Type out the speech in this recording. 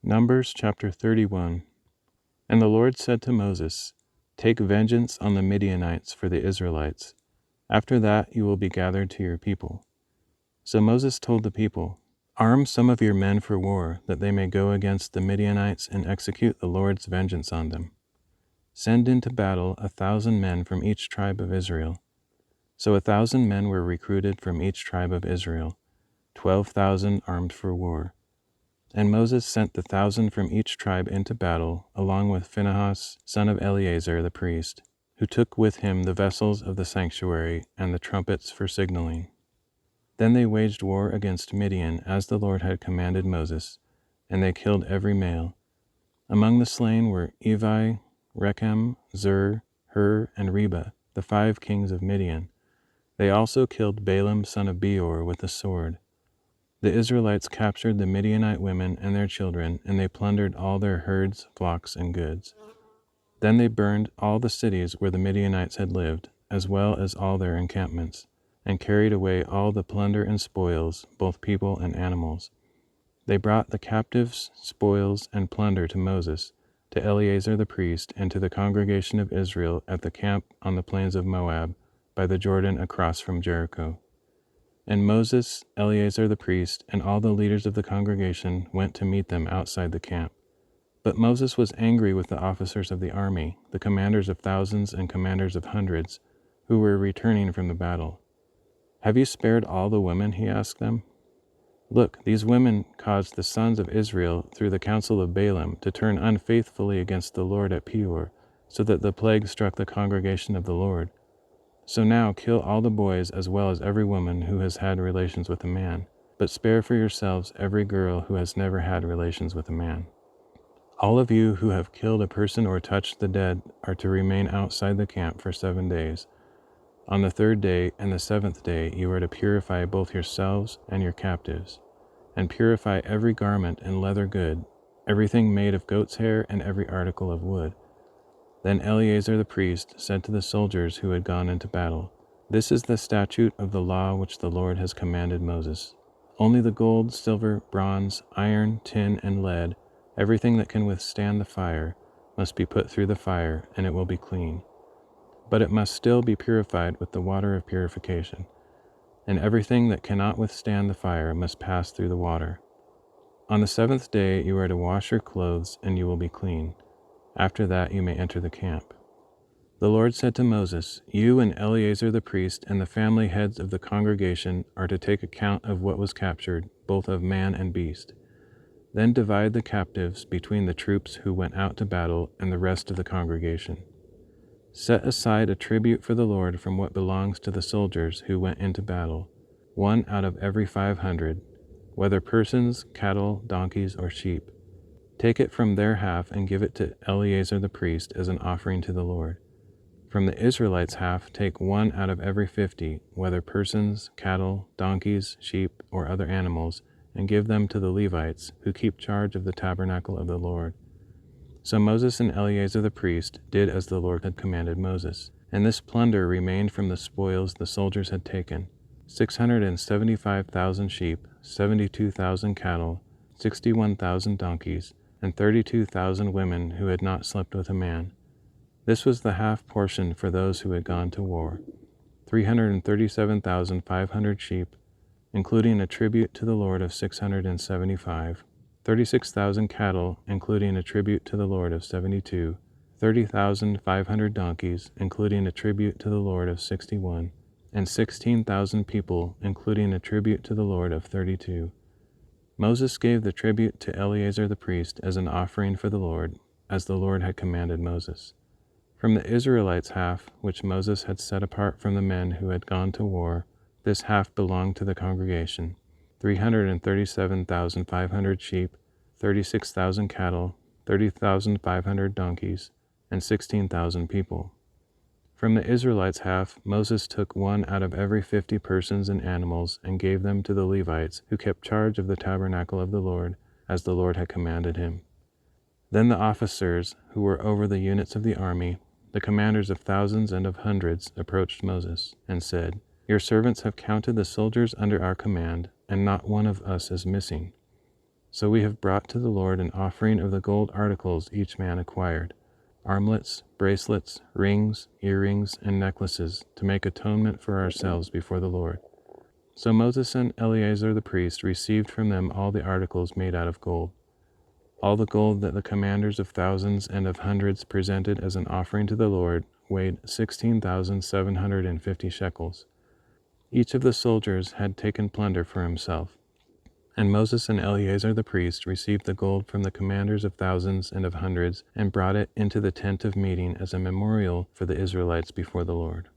Numbers chapter 31. And the Lord said to Moses, Take vengeance on the Midianites for the Israelites. After that you will be gathered to your people. So Moses told the people, Arm some of your men for war, that they may go against the Midianites and execute the Lord's vengeance on them. Send into battle 1,000 men from each tribe of Israel. So 1,000 men were recruited from each tribe of Israel, 12,000 armed for war. And Moses sent the 1,000 from each tribe into battle, along with Phinehas, son of Eleazar the priest, who took with him the vessels of the sanctuary and the trumpets for signaling. Then they waged war against Midian, as the Lord had commanded Moses, and they killed every male. Among the slain were Evi, Rechem, Zur, Hur, and Reba, the 5 kings of Midian. They also killed Balaam son of Beor with the sword. The Israelites captured the Midianite women and their children, and they plundered all their herds, flocks, and goods. Then they burned all the cities where the Midianites had lived, as well as all their encampments, and carried away all the plunder and spoils, both people and animals. They brought the captives, spoils, and plunder to Moses, to Eleazar the priest, and to the congregation of Israel at the camp on the plains of Moab, by the Jordan across from Jericho. And Moses, Eleazar the priest, and all the leaders of the congregation went to meet them outside the camp. But Moses was angry with the officers of the army, the commanders of thousands and commanders of hundreds, who were returning from the battle. Have you spared all the women? He asked them. Look, these women caused the sons of Israel, through the counsel of Balaam, to turn unfaithfully against the Lord at Peor, so that the plague struck the congregation of the Lord. So now kill all the boys as well as every woman who has had relations with a man, but spare for yourselves every girl who has never had relations with a man. All of you who have killed a person or touched the dead are to remain outside the camp for 7 days. On the 3rd day and the 7th day you are to purify both yourselves and your captives, and purify every garment and leather good, everything made of goat's hair and every article of wood. Then Eleazar the priest said to the soldiers who had gone into battle, This is the statute of the law which the Lord has commanded Moses. Only the gold, silver, bronze, iron, tin, and lead, everything that can withstand the fire, must be put through the fire, and it will be clean. But it must still be purified with the water of purification, and everything that cannot withstand the fire must pass through the water. On the 7th day you are to wash your clothes, and you will be clean. After that you may enter the camp. The Lord said to Moses, You and Eleazar the priest and the family heads of the congregation are to take account of what was captured, both of man and beast. Then divide the captives between the troops who went out to battle and the rest of the congregation. Set aside a tribute for the Lord from what belongs to the soldiers who went into battle, 1 out of every 500, whether persons, cattle, donkeys, or sheep. Take it from their half and give it to Eleazar the priest as an offering to the Lord. From the Israelites' half, take 1 out of every 50, whether persons, cattle, donkeys, sheep, or other animals, and give them to the Levites, who keep charge of the tabernacle of the Lord. So Moses and Eleazar the priest did as the Lord had commanded Moses. And this plunder remained from the spoils the soldiers had taken: 675,000 sheep, 72,000 cattle, 61,000 donkeys, and 32,000 women who had not slept with a man. This was the half portion for those who had gone to war: 337,500 sheep, including a tribute to the Lord of 675, 36,000 cattle, including a tribute to the Lord of 72, 30,500 donkeys, including a tribute to the Lord of 61, and 16,000 people, including a tribute to the Lord of 32. Moses gave the tribute to Eleazar the priest as an offering for the Lord, as the Lord had commanded Moses. From the Israelites' half, which Moses had set apart from the men who had gone to war, this half belonged to the congregation: 337,500 sheep, 36,000 cattle, 30,500 donkeys, and 16,000 people. From the Israelites' half, Moses took 1 out of every 50 persons and animals and gave them to the Levites, who kept charge of the tabernacle of the Lord, as the Lord had commanded him. Then the officers, who were over the units of the army, the commanders of thousands and of hundreds, approached Moses and said, Your servants have counted the soldiers under our command, and not one of us is missing. So we have brought to the Lord an offering of the gold articles each man acquired, armlets, bracelets, rings, earrings, and necklaces, to make atonement for ourselves before the Lord. So Moses and Eleazar the priest received from them all the articles made out of gold, all the gold that the commanders of thousands and of hundreds presented as an offering to the Lord weighed 16,750 shekels. Each of the soldiers had taken plunder for himself. And Moses and Eleazar the priest received the gold from the commanders of thousands and of hundreds, and brought it into the tent of meeting as a memorial for the Israelites before the Lord.